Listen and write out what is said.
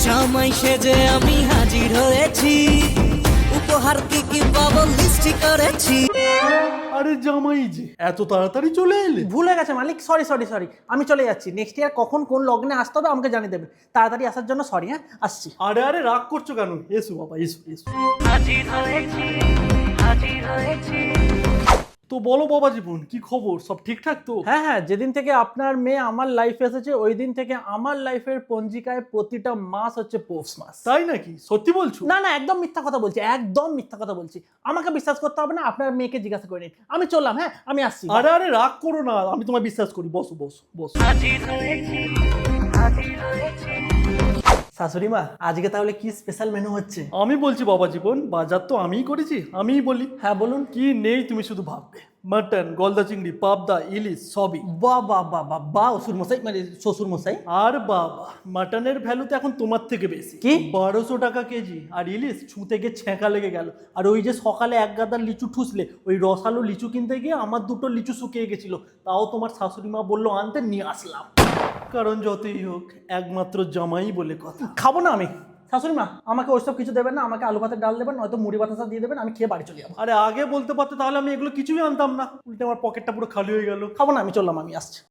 জামাই সেজে আমি হাজির হয়েছি, উপহার কি কি পাবো লিস্টি করেছি। আরে জামাই যে এত তাড়াতাড়ি চলে এলে? ভুলে গেছে মালিক, সরি সরি সরি, আমি চলে যাচ্ছি। নেক্সট ইয়ার কখন কোন লগ্নে আসতে হবে আমাকে জানিয়ে দেবেন। তাড়াতাড়ি আসার জন্য সরি, হ্যাঁ আসছি। আরে আরে রাগ করছো কেন? এসো বাবা এসো এসো। হাজির হয়েছি, হাজির হয়েছি। তো বলো বাবা জীবন, কি খবর? সব ঠিকঠাক তো? হ্যাঁ হ্যাঁ, যেদিন থেকে আপনার মেয়ে আমার লাইফে এসেছে ওই দিন থেকে আমার লাইফের পঞ্জিকায় প্রতিটা মাস হচ্ছে পৌষ মাস। তাই নাকি? সত্যি বলছো? না না, একদম মিথ্যা কথা বলছি, একদম মিথ্যা কথা বলছি। আমাকে বিশ্বাস করতে হবে না, আপনার মেয়েকে জিজ্ঞাসা করে নিন। আমি চললাম, হ্যাঁ আমি আসছি। আরে আরে রাগ করো না, আমি তোমায় বিশ্বাস করি। বসো বসো বসো। হাজির হয়েছি, হাজির হয়েছি। শাশুড়ি মা, আজকে তাহলে কি স্পেশাল মেনু হচ্ছে? আমি বলছি বাবা জীবন, বাজার তো আমিই করেছি, আমিই বলি। হ্যাঁ বলুন। কি নেই তুমি শুধু ভাববে। মাটন, গলদা চিংড়ি, পাবদা, ইলিশ সবই। বাহ বাহ বাহ বাহ বাহ, অসুর মশাই মানে শ্বশুর মশাই। আর বাবা, মাটনের ভ্যালু তো এখন তোমার থেকে বেশি। কি? 1200 টাকা কেজি। আর ইলিশ ছুঁতে গিয়ে ছ্যাঁকা লেগে গেল। আর ওই যে সকালে এক গাদার লিচু ঠুসলে, ওই রসালো লিচু কিনতে গিয়ে আমার দুটো লিচু শুকিয়ে গেছিল, তাও তোমার শাশুড়ি মা বললো আনতে, নিয়ে আসলাম। কারণ যতই হোক একমাত্র জামাই বলে কথা। খাবো না আমি। শাশুড়ি মা, আমাকে ওইসব কিছু দেবেন না, আমাকে আলু ভাতের ডাল দেবেন, নয়তো মুড়ি বাতাসা দিয়ে দেবেন, আমি খেয়ে বাড়ি চলে যাবো। আরে আগে বলতে পারতে, তাহলে আমি এগুলো কিছুই আনতাম না। উল্টে আমার পকেটটা পুরো খালি হয়ে গেল। খাবো না, আমি চললাম, আমি আসছি।